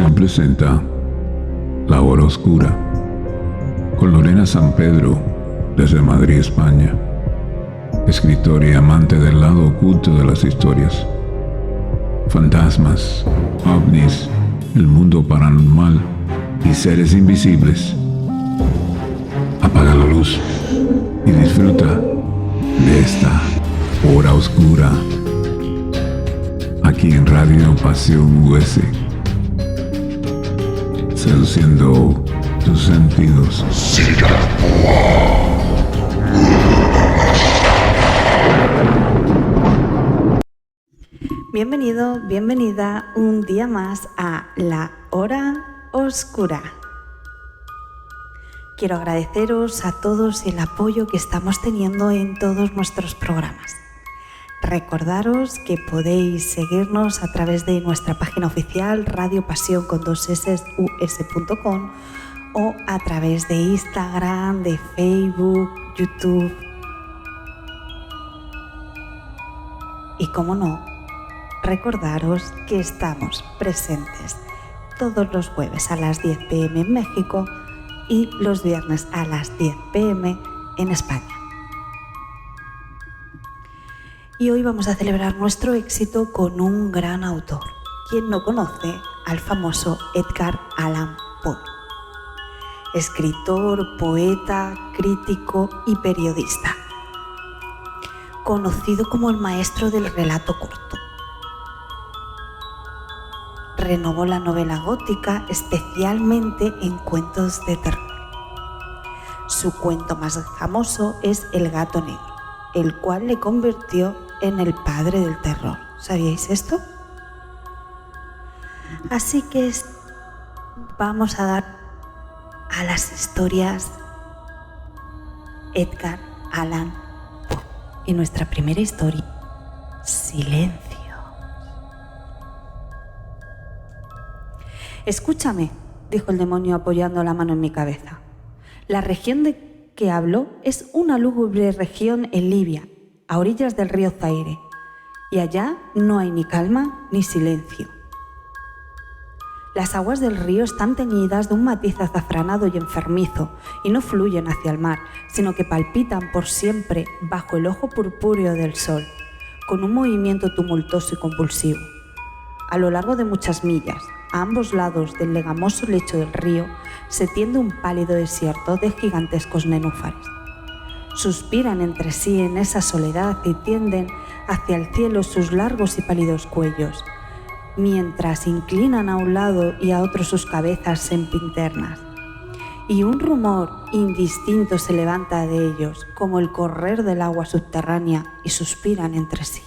Producción presenta La Hora Oscura con Lorena San Pedro desde Madrid, España, escritora y amante del lado oculto de las historias. Fantasmas, ovnis, el mundo paranormal y seres invisibles. Apaga la luz y disfruta de esta Hora Oscura aquí en Radio Pasión US, seduciendo tus sentidos. Bienvenido, bienvenida un día más a La Hora Oscura. Quiero agradeceros a todos el apoyo que estamos teniendo en todos nuestros programas. Recordaros que podéis seguirnos a través de nuestra página oficial radiopasión.com o a través de Instagram, de Facebook, YouTube. Y como no, recordaros que estamos presentes todos los jueves a las 10 p.m. en México y los viernes a las 10 p.m. en España. Y hoy vamos a celebrar nuestro éxito con un gran autor. ¿Quién no conoce al famoso Edgar Allan Poe? Escritor, poeta, crítico y periodista. Conocido como el maestro del relato corto. Renovó la novela gótica, especialmente en cuentos de terror. Su cuento más famoso es El gato negro, el cual le convirtió en el padre del terror. ¿Sabíais esto? Así que vamos a dar a las historias Edgar Allan Poe. Y nuestra primera historia, Silencio. Escúchame, dijo el demonio apoyando la mano en mi cabeza. La región de que hablo es una lúgubre región en Libia, a orillas del río Zaire, y allá no hay ni calma ni silencio. Las aguas del río están teñidas de un matiz azafranado y enfermizo y no fluyen hacia el mar, sino que palpitan por siempre bajo el ojo purpúreo del sol, con un movimiento tumultuoso y convulsivo. A lo largo de muchas millas, a ambos lados del legamoso lecho del río, se tiende un pálido desierto de gigantescos nenúfares. Suspiran entre sí en esa soledad y tienden hacia el cielo sus largos y pálidos cuellos, mientras inclinan a un lado y a otro sus cabezas sempiternas. Y un rumor indistinto se levanta de ellos, como el correr del agua subterránea, y suspiran entre sí.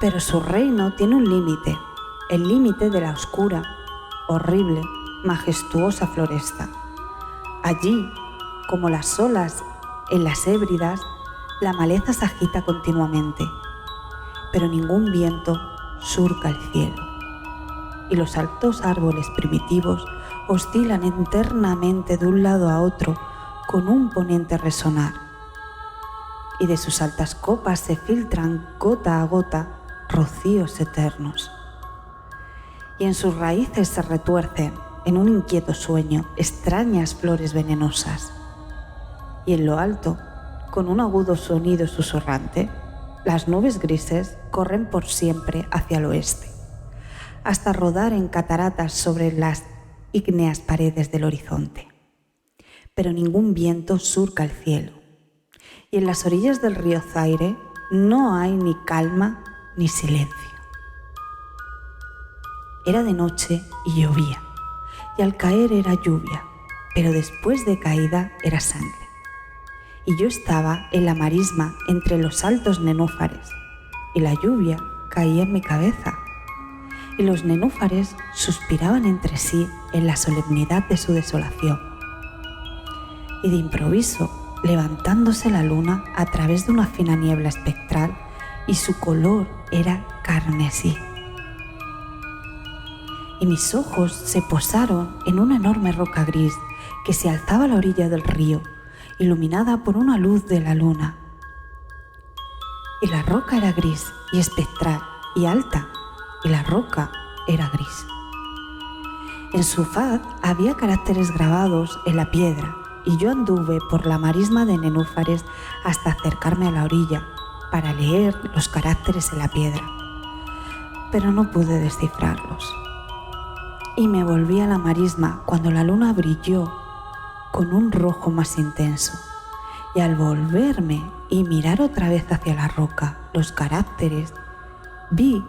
Pero su reino tiene un límite, el límite de la oscura, horrible, majestuosa floresta. Allí, como las olas en las hébridas, la maleza se agita continuamente, pero ningún viento surca el cielo, y los altos árboles primitivos oscilan eternamente de un lado a otro con un ponente resonar, y de sus altas copas se filtran gota a gota rocíos eternos, y en sus raíces se retuercen en un inquieto sueño extrañas flores venenosas. Y en lo alto, con un agudo sonido susurrante, las nubes grises corren por siempre hacia el oeste, hasta rodar en cataratas sobre las ígneas paredes del horizonte. Pero ningún viento surca el cielo, y en las orillas del río Zaire no hay ni calma ni silencio. Era de noche y llovía, y al caer era lluvia, pero después de caída era sangre. Y yo estaba en la marisma entre los altos nenúfares, y la lluvia caía en mi cabeza, y los nenúfares suspiraban entre sí en la solemnidad de su desolación. Y de improviso, levantándose la luna a través de una fina niebla espectral, y su color era carmesí. Y mis ojos se posaron en una enorme roca gris que se alzaba a la orilla del río, iluminada por una luz de la luna. Y la roca era gris y espectral y alta, y la roca era gris. En su faz había caracteres grabados en la piedra, y yo anduve por la marisma de nenúfares hasta acercarme a la orilla para leer los caracteres en la piedra, pero no pude descifrarlos. Y me volví a la marisma cuando la luna brilló con un rojo más intenso, y al volverme y mirar otra vez hacia la roca los caracteres, vi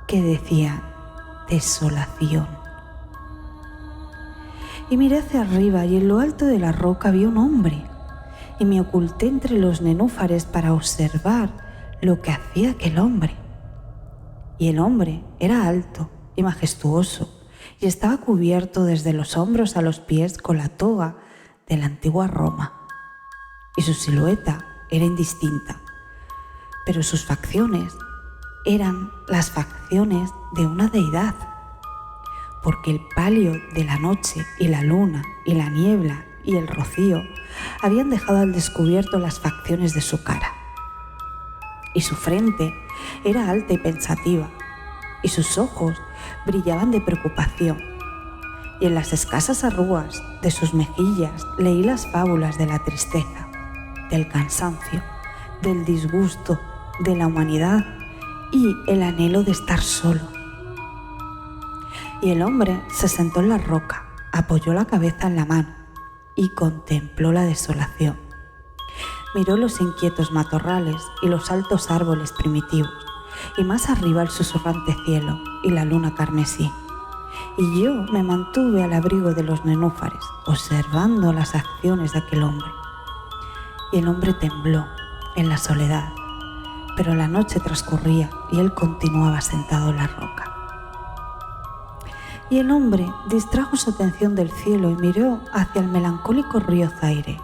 que decían desolación. Y miré hacia arriba y en lo alto de la roca vi un hombre, y me oculté entre los nenúfares para observar lo que hacía aquel hombre. Y el hombre era alto y majestuoso, y estaba cubierto desde los hombros a los pies con la toga de la antigua Roma, y su silueta era indistinta, pero sus facciones eran las facciones de una deidad, porque el palio de la noche y la luna y la niebla y el rocío habían dejado al descubierto las facciones de su cara. Y su frente era alta y pensativa, y sus ojos brillaban de preocupación, y en las escasas arrugas de sus mejillas leí las fábulas de la tristeza, del cansancio, del disgusto, de la humanidad y el anhelo de estar solo. Y el hombre se sentó en la roca, apoyó la cabeza en la mano y contempló la desolación. Miró los inquietos matorrales y los altos árboles primitivos, y más arriba el susurrante cielo y la luna carmesí. Y yo me mantuve al abrigo de los nenúfares, observando las acciones de aquel hombre. Y el hombre tembló en la soledad, pero la noche transcurría y él continuaba sentado en la roca. Y el hombre distrajo su atención del cielo y miró hacia el melancólico río Zaire,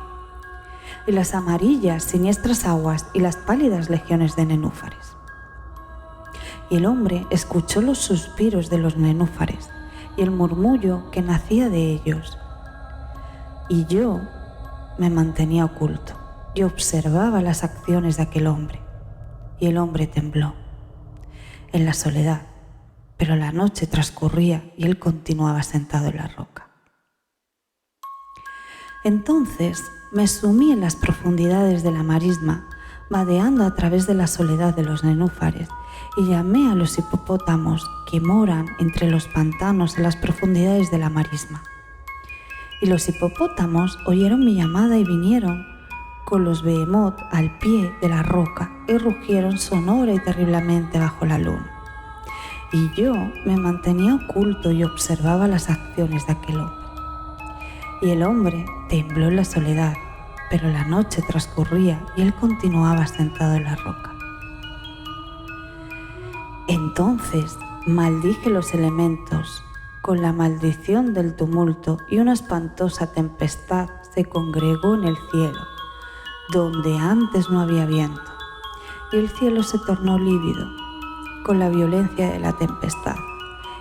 y las amarillas, siniestras aguas y las pálidas legiones de nenúfares. Y el hombre escuchó los suspiros de los nenúfares y el murmullo que nacía de ellos. Y yo me mantenía oculto y observaba las acciones de aquel hombre. Y el hombre tembló en la soledad, pero la noche transcurría y él continuaba sentado en la roca. Entonces me sumí en las profundidades de la marisma, vadeando a través de la soledad de los nenúfares, y llamé a los hipopótamos que moran entre los pantanos en las profundidades de la marisma. Y los hipopótamos oyeron mi llamada y vinieron con los behemoth al pie de la roca y rugieron sonora y terriblemente bajo la luna. Y yo me mantenía oculto y observaba las acciones de aquel hombre. Y el hombre tembló en la soledad, pero la noche transcurría y él continuaba sentado en la roca. Entonces maldije los elementos con la maldición del tumulto, y una espantosa tempestad se congregó en el cielo, donde antes no había viento, y el cielo se tornó lívido con la violencia de la tempestad,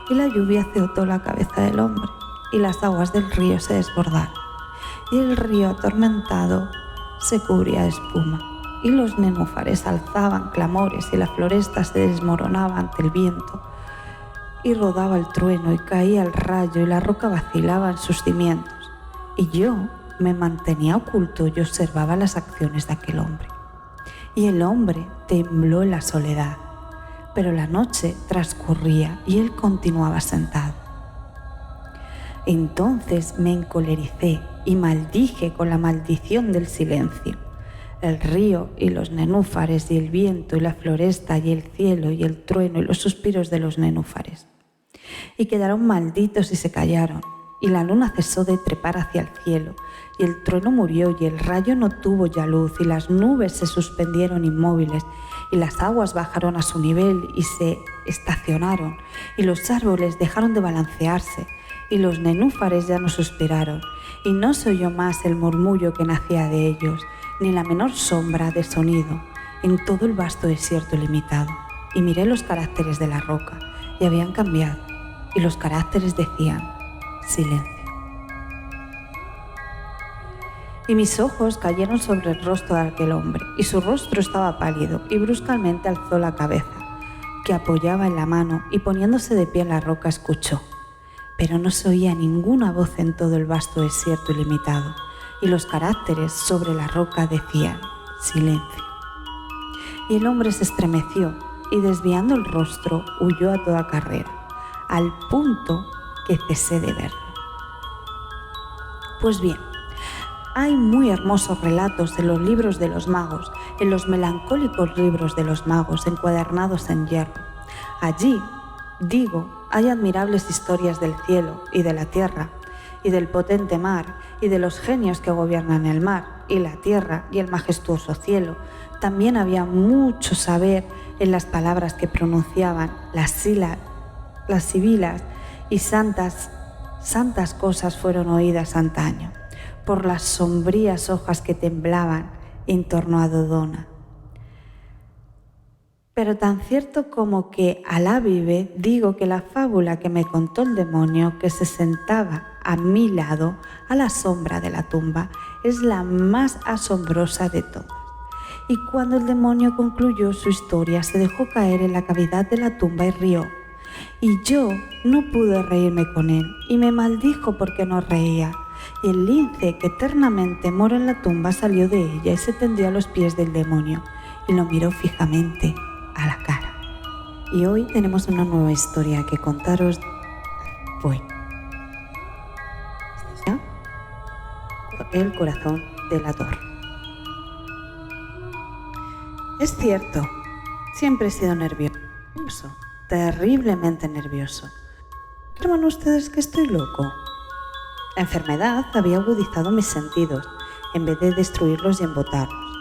y la lluvia azotó la cabeza del hombre, y las aguas del río se desbordaron, y el río atormentado se cubría de espuma, y los nenúfares alzaban clamores, y la floresta se desmoronaba ante el viento, y rodaba el trueno, y caía el rayo, y la roca vacilaba en sus cimientos, y yo me mantenía oculto y observaba las acciones de aquel hombre. Y el hombre tembló en la soledad, pero la noche transcurría y él continuaba sentado. Entonces me encolericé y maldije con la maldición del silencio, el río y los nenúfares y el viento y la floresta y el cielo y el trueno y los suspiros de los nenúfares. Y quedaron malditos y se callaron, y la luna cesó de trepar hacia el cielo, y el trueno murió, y el rayo no tuvo ya luz, y las nubes se suspendieron inmóviles, y las aguas bajaron a su nivel y se estacionaron, y los árboles dejaron de balancearse, y los nenúfares ya no suspiraron, y no se oyó más el murmullo que nacía de ellos, ni la menor sombra de sonido en todo el vasto desierto ilimitado. Y miré los caracteres de la roca, y habían cambiado, y los caracteres decían silencio. Y mis ojos cayeron sobre el rostro de aquel hombre, y su rostro estaba pálido, y bruscamente alzó la cabeza, que apoyaba en la mano, y poniéndose de pie en la roca escuchó. pero no se oía ninguna voz en todo el vasto desierto ilimitado, y los caracteres sobre la roca decían silencio. Y el hombre se estremeció y desviando el rostro huyó a toda carrera, al punto que cesé de verlo. Pues bien, hay muy hermosos relatos en los libros de los magos, en los melancólicos libros de los magos encuadernados en hierro. Allí, digo, hay admirables historias del cielo y de la tierra, y del potente mar, y de los genios que gobiernan el mar, y la tierra, y el majestuoso cielo. También había mucho saber en las palabras que pronunciaban, las sibilas, y santas cosas fueron oídas antaño, por las sombrías hojas que temblaban en torno a Dodona. Pero tan cierto como que Alá vive, digo que la fábula que me contó el demonio que se sentaba a mi lado, a la sombra de la tumba, es la más asombrosa de todas. Y cuando el demonio concluyó su historia, se dejó caer en la cavidad de la tumba y rió. Y yo no pude reírme con él, y me maldijo porque no reía. Y el lince que eternamente mora en la tumba salió de ella y se tendió a los pies del demonio, y lo miró fijamente a la cara. Y hoy tenemos una nueva historia que contaros hoy. El corazón delator. Es cierto, siempre he sido nervioso, terriblemente nervioso. ¿Creen ustedes que estoy loco? La enfermedad había agudizado mis sentidos, en vez de destruirlos y embotarlos.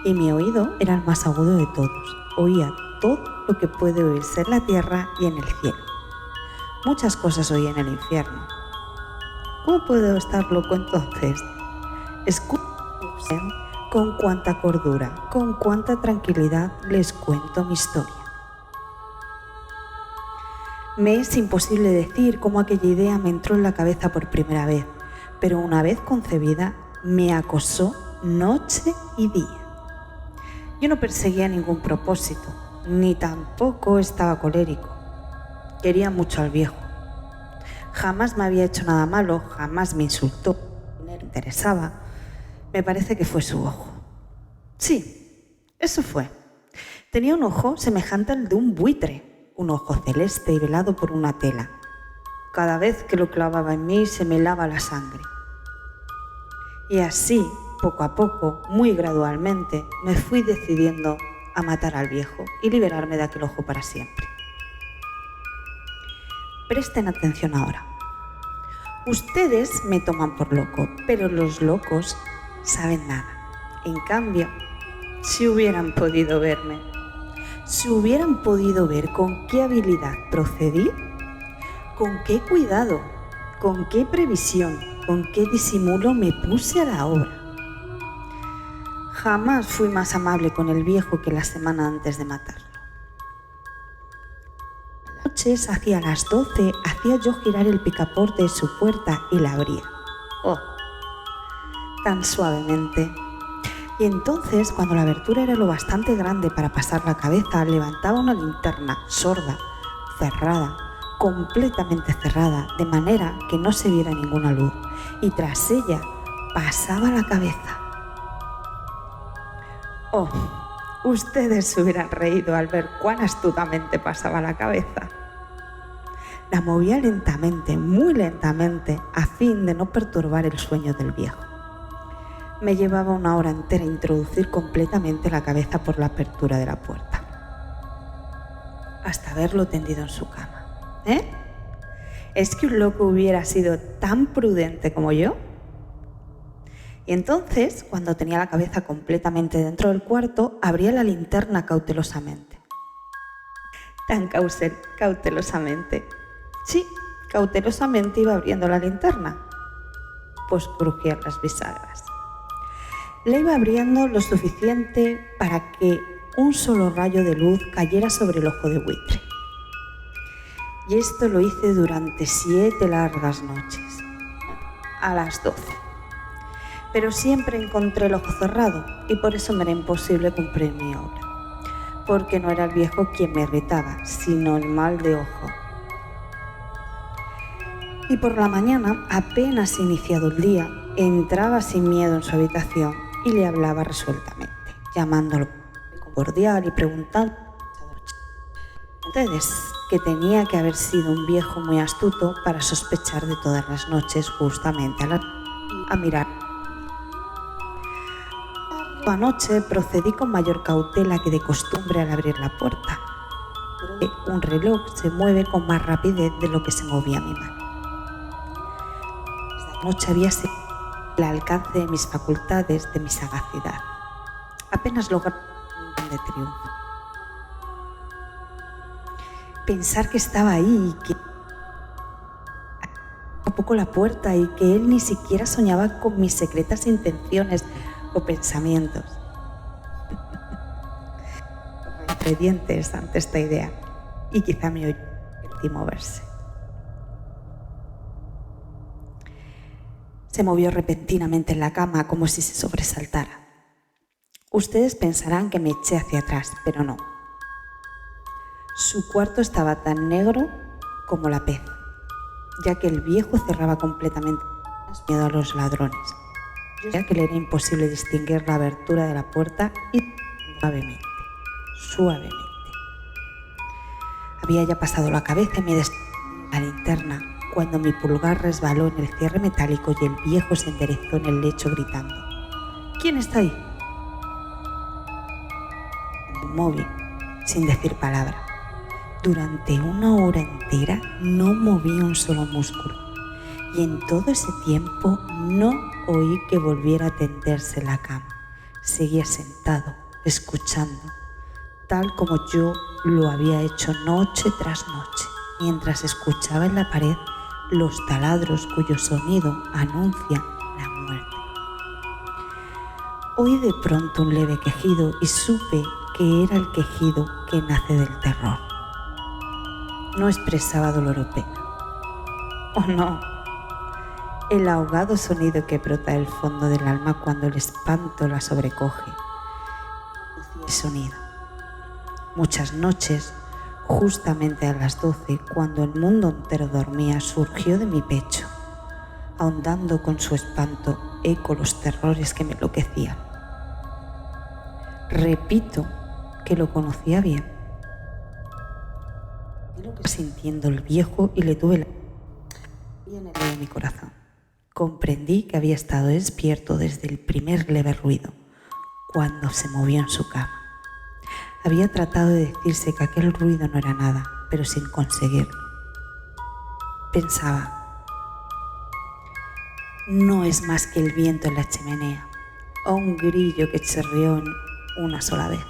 Y mi oído era el más agudo de todos. Oía todo lo que puede oírse en la tierra y en el cielo. Muchas cosas oí en el infierno. ¿Cómo puedo estar loco entonces? Escuchen con cuánta cordura, con cuánta tranquilidad les cuento mi historia. Me es imposible decir cómo aquella idea me entró en la cabeza por primera vez, pero una vez concebida me acosó noche y día. Yo no perseguía ningún propósito, ni tampoco estaba colérico. Quería mucho al viejo. Jamás me había hecho nada malo, jamás me insultó, no le interesaba. Me parece que fue su ojo. Sí, eso fue. Tenía un ojo semejante al de un buitre, un ojo celeste y velado por una tela. Cada vez que lo clavaba en mí se me helaba la sangre. Y así, poco a poco, muy gradualmente, me fui decidiendo a matar al viejo y liberarme de aquel ojo para siempre. Presten atención ahora. Ustedes me toman por loco, pero los locos saben nada. En cambio, si hubieran podido verme, si hubieran podido ver con qué habilidad procedí, con qué cuidado, con qué previsión, con qué disimulo me puse a la obra. Jamás fui más amable con el viejo que la semana antes de matarlo. Noches hacia las 12 hacía yo girar el picaporte de su puerta y la abría. ¡Oh! Tan suavemente. Y entonces, cuando la abertura era lo bastante grande para pasar la cabeza, levantaba una linterna sorda, cerrada, completamente cerrada, de manera que no se viera ninguna luz, y tras ella pasaba la cabeza. ¡Oh! Ustedes se hubieran reído al ver cuán astutamente pasaba la cabeza. La movía lentamente, muy lentamente, a fin de no perturbar el sueño del viejo. Me llevaba una hora entera introducir completamente la cabeza por la apertura de la puerta, hasta verlo tendido en su cama. ¿Eh? ¿Es que un loco hubiera sido tan prudente como yo? Y entonces, cuando tenía la cabeza completamente dentro del cuarto, abría la linterna cautelosamente. Tan cautelosamente. Sí, cautelosamente iba abriendo la linterna, pues crujían las bisagras. La iba abriendo lo suficiente para que un solo rayo de luz cayera sobre el ojo de buitre. Y esto lo hice durante 7 largas noches, a las 12. Pero siempre encontré el ojo cerrado y por eso me era imposible cumplir mi obra, porque no era el viejo quien me irritaba, sino el mal de ojo. Y por la mañana, apenas iniciado el día, entraba sin miedo en su habitación y le hablaba resueltamente, llamándolo cordial y preguntando entonces que tenía que haber sido un viejo muy astuto para sospechar de todas las noches justamente a mirar. Anoche procedí con mayor cautela que de costumbre al abrir la puerta. Un reloj se mueve con más rapidez de lo que se movía mi mano. Esta noche había sido el alcance de mis facultades, de mi sagacidad. Apenas logré un de triunfo. Pensar que estaba ahí y que a poco la puerta y que él ni siquiera soñaba con mis secretas intenciones o pensamientos. Ingredientes ante esta idea y quizá mi último verse. Se movió repentinamente en la cama como si se sobresaltara. Ustedes pensarán que me eché hacia atrás, pero no. Su cuarto estaba tan negro como la pez, ya que el viejo cerraba completamente miedo a los ladrones, ya que le era imposible distinguir la abertura de la puerta y suavemente. Había ya pasado la cabeza y me desperté la linterna cuando mi pulgar resbaló en el cierre metálico y el viejo se enderezó en el lecho gritando: ¿Quién está ahí? Inmóvil, sin decir palabra. Durante una hora entera no moví un solo músculo y en todo ese tiempo no oí que volviera a tenderse la cama. Seguía sentado, escuchando, tal como yo lo había hecho noche tras noche, mientras escuchaba en la pared los taladros cuyo sonido anuncia la muerte. Oí de pronto un leve quejido y supe que era el quejido que nace del terror. No expresaba dolor o pena. Oh no, el ahogado sonido que brota del fondo del alma cuando el espanto la sobrecoge. El sonido. Muchas noches, justamente a las 12, cuando el mundo entero dormía, surgió de mi pecho, ahondando con su espanto eco los terrores que me enloquecían. Repito que lo conocía bien. Sintiendo el viejo y le tuve la en el de mi corazón. Comprendí que había estado despierto desde el primer leve ruido, cuando se movió en su cama. Había tratado de decirse que aquel ruido no era nada, pero sin conseguirlo. Pensaba, no es más que el viento en la chimenea, o un grillo que chirrió una sola vez.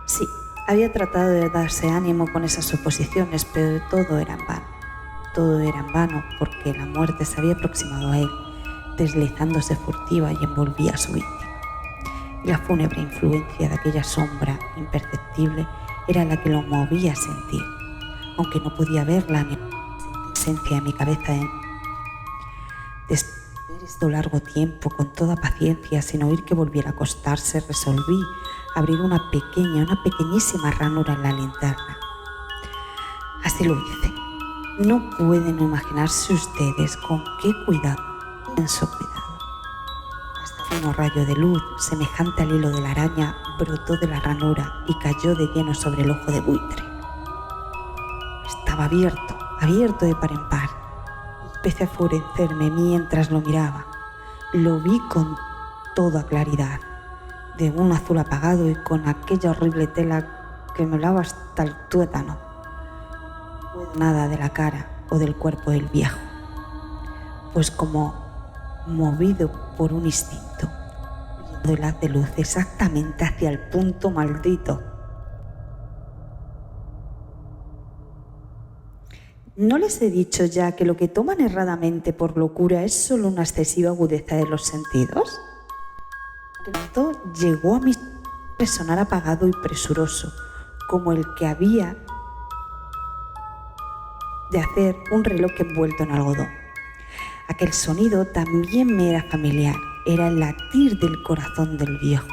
Sí, había tratado de darse ánimo con esas suposiciones, pero todo era en vano. Todo era en vano porque la muerte se había aproximado a él, deslizándose furtiva y envolvía a su víctima. Y la fúnebre influencia de aquella sombra imperceptible era la que lo movía a sentir, aunque no podía verla ni la esencia de mi cabeza. Después de este largo tiempo, con toda paciencia, sin oír que volviera a acostarse, resolví abrir una pequeñísima ranura en la linterna. Así lo hice. No pueden imaginarse ustedes con qué cuidado, inmenso cuidado. Hasta un rayo de luz, semejante al hilo de la araña, brotó de la ranura y cayó de lleno sobre el ojo de buitre. Estaba abierto de par en par. Empecé a enfurecerme mientras lo miraba. Lo vi con toda claridad, de un azul apagado y con aquella horrible tela que me lava hasta el tuétano. No puedo nada de la cara o del cuerpo del viejo, pues como movido por un instinto, huyendo el haz de luz exactamente hacia el punto maldito. ¿No les he dicho ya que lo que toman erradamente por locura es solo una excesiva agudeza de los sentidos? Esto llegó a mi sonar apagado y presuroso, como el que había de hacer un reloj envuelto en algodón. Aquel sonido también me era familiar, era el latir del corazón del viejo.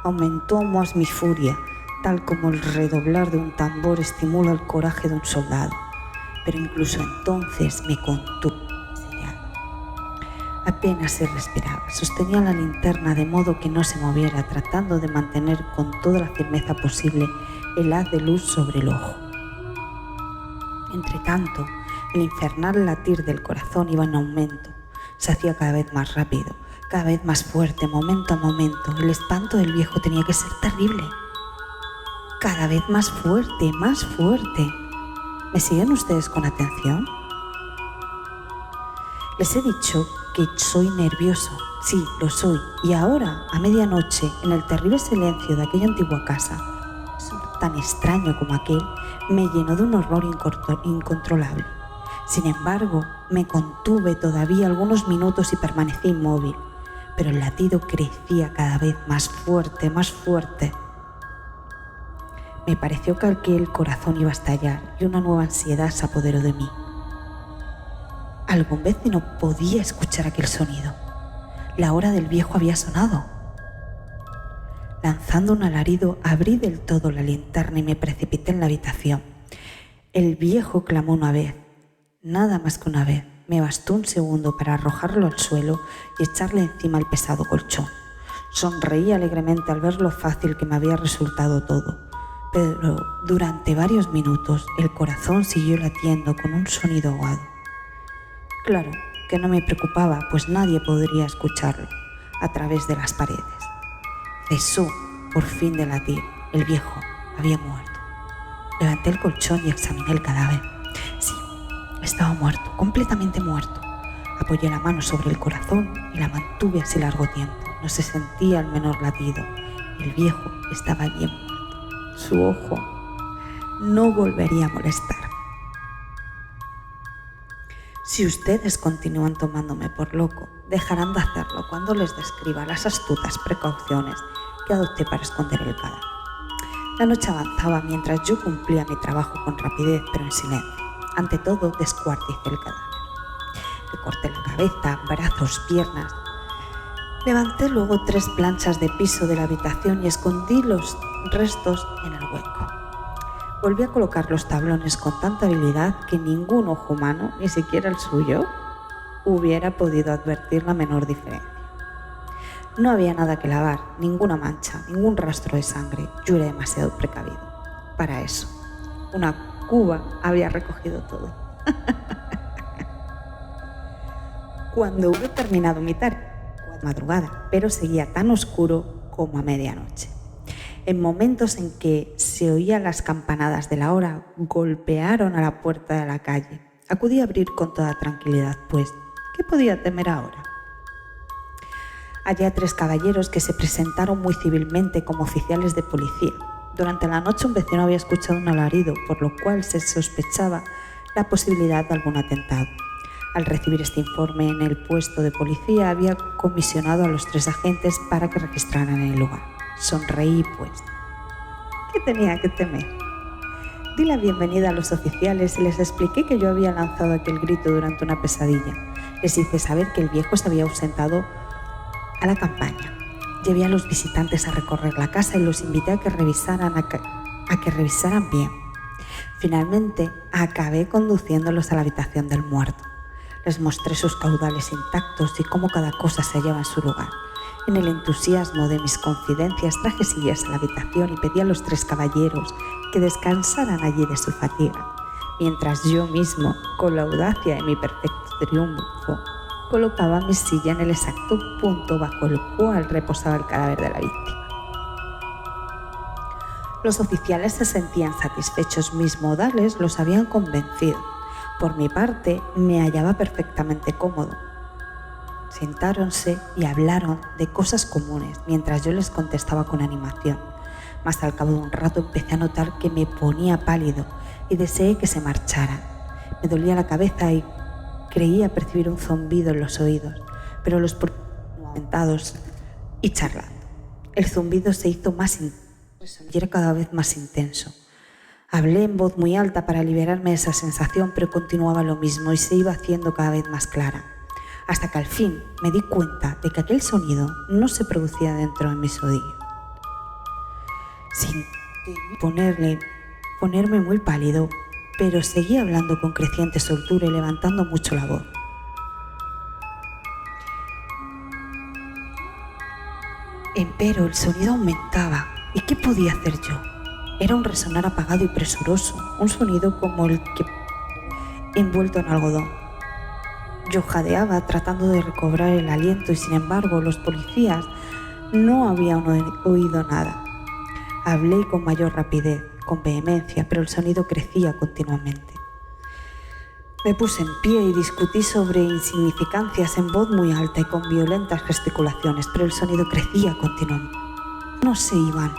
Aumentó más mi furia, tal como el redoblar de un tambor estimula el coraje de un soldado. pero incluso entonces me contuve. Apenas se respiraba. Sostenía la linterna de modo que no se moviera, tratando de mantener con toda la firmeza posible el haz de luz sobre el ojo. Entretanto, el infernal latir del corazón iba en aumento. Se hacía cada vez más rápido, cada vez más fuerte, momento a momento. El espanto del viejo tenía que ser terrible. Cada vez más fuerte, más fuerte. ¿Me siguen ustedes con atención? Les he dicho que soy nervioso. Sí, lo soy. Y ahora, a medianoche, en el terrible silencio de aquella antigua casa, tan extraño como aquel, me llenó de un horror incontrolable. Sin embargo, me contuve todavía algunos minutos y permanecí inmóvil, pero el latido crecía cada vez más fuerte, más fuerte. Me pareció que aquel corazón iba a estallar y una nueva ansiedad se apoderó de mí. Algún vecino podía escuchar aquel sonido. La hora del viejo había sonado. Lanzando un alarido, abrí del todo la linterna y me precipité en la habitación. El viejo clamó una vez, nada más que una vez. Me bastó un segundo para arrojarlo al suelo y echarle encima el pesado colchón. Sonreí alegremente al ver lo fácil que me había resultado todo, pero durante varios minutos el corazón siguió latiendo con un sonido ahogado. Claro que no me preocupaba, pues nadie podría escucharlo a través de las paredes. Cesó por fin de latir. El viejo había muerto. Levanté el colchón y examiné el cadáver. Sí, estaba muerto, completamente muerto. Apoyé la mano sobre el corazón y la mantuve así largo tiempo. No se sentía el menor latido. El viejo estaba bien muerto. Su ojo no volvería a molestar. Si ustedes continúan tomándome por loco, dejarán de hacerlo cuando les describa las astutas precauciones que adopté para esconder el cadáver. La noche avanzaba mientras yo cumplía mi trabajo con rapidez, pero en silencio. Ante todo, descuarticé el cadáver. Le corté la cabeza, brazos, piernas. Levanté luego 3 planchas de piso de la habitación y escondí los restos en el hueco. Volví a colocar los tablones con tanta habilidad que ningún ojo humano, ni siquiera el suyo, hubiera podido advertir la menor diferencia. No había nada que lavar, ninguna mancha, ningún rastro de sangre. Yo era demasiado precavido para eso. Una cuba había recogido todo. Cuando hube terminado mi tarea, madrugada, pero seguía tan oscuro como a medianoche. En momentos en que se oían las campanadas de la hora, golpearon a la puerta de la calle. Acudí a abrir con toda tranquilidad, pues, ¿qué podía temer ahora? Hallé a 3 caballeros que se presentaron muy civilmente como oficiales de policía. Durante la noche un vecino había escuchado un alarido, por lo cual se sospechaba la posibilidad de algún atentado. Al recibir este informe en el puesto de policía, había comisionado a los 3 agentes para que registraran el lugar. Sonreí, pues. ¿Qué tenía que temer? Di la bienvenida a los oficiales y les expliqué que yo había lanzado aquel grito durante una pesadilla. Les hice saber que el viejo se había ausentado a la campaña. Llevé a los visitantes a recorrer la casa y los invité a que revisaran bien. Finalmente, acabé conduciéndolos a la habitación del muerto. Les mostré sus caudales intactos y cómo cada cosa se hallaba en su lugar. En el entusiasmo de mis confidencias traje sillas a la habitación y pedí a los 3 caballeros que descansaran allí de su fatiga, mientras yo mismo, con la audacia de mi perfecto triunfo, colocaba mi silla en el exacto punto bajo el cual reposaba el cadáver de la víctima. Los oficiales se sentían satisfechos, mis modales los habían convencido. Por mi parte, me hallaba perfectamente cómodo. Sentáronse y hablaron de cosas comunes, mientras yo les contestaba con animación. Mas al cabo de un rato empecé a notar que me ponía pálido y deseé que se marcharan. Me dolía la cabeza y creía percibir un zumbido en los oídos, pero los sentados y charlando. El zumbido se hizo más intenso y era cada vez más intenso. Hablé en voz muy alta para liberarme de esa sensación, pero continuaba lo mismo y se iba haciendo cada vez más clara, hasta que al fin me di cuenta de que aquel sonido no se producía dentro de mis oídos. Sin ponerme muy pálido, pero seguía hablando con creciente soltura y levantando mucho la voz. Empero el sonido aumentaba. ¿Y qué podía hacer yo? Era un resonar apagado y presuroso, un sonido como el que envuelto en algodón. Yo jadeaba tratando de recobrar el aliento y sin embargo los policías no habían oído nada. Hablé con mayor rapidez, con vehemencia, pero el sonido crecía continuamente. Me puse en pie y discutí sobre insignificancias en voz muy alta y con violentas gesticulaciones, pero el sonido crecía continuamente. No se iban.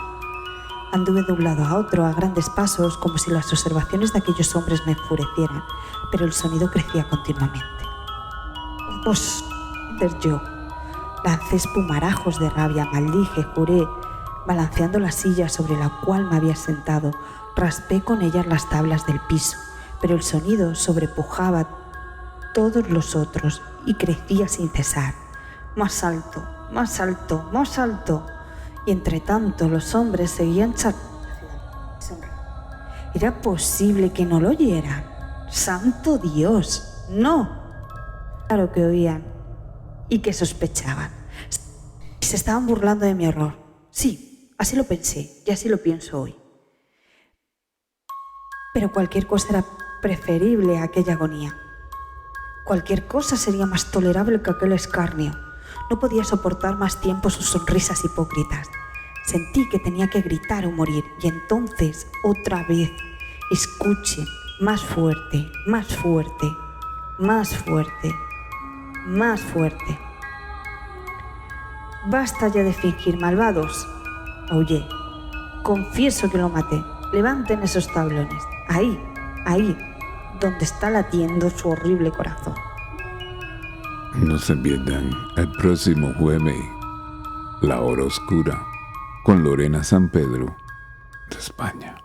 Anduve de un lado a otro a grandes pasos, como si las observaciones de aquellos hombres me enfurecieran, pero el sonido crecía continuamente. Pues, yo lancé espumarajos de rabia, maldije, juré, balanceando la silla sobre la cual me había sentado, raspé con ellas las tablas del piso, pero el sonido sobrepujaba todos los otros y crecía sin cesar. Más alto, más alto, más alto. Y entre tanto los hombres seguían charlando. ¿Era posible que no lo oyeran? ¡Santo Dios! ¡No! Claro que oían y que sospechaban. Se estaban burlando de mi horror. Sí, así lo pensé y así lo pienso hoy. Pero cualquier cosa era preferible a aquella agonía. Cualquier cosa sería más tolerable que aquel escarnio. No podía soportar más tiempo sus sonrisas hipócritas. Sentí que tenía que gritar o morir, y entonces, otra vez, escuchen, más fuerte, más fuerte, más fuerte, más fuerte. Basta ya de fingir, malvados. Aullé. Confieso que lo maté. Levanten esos tablones. Ahí, ahí, donde está latiendo su horrible corazón. No se pierdan el próximo jueves, La Hora Oscura, con Lorena San Pedro, de España.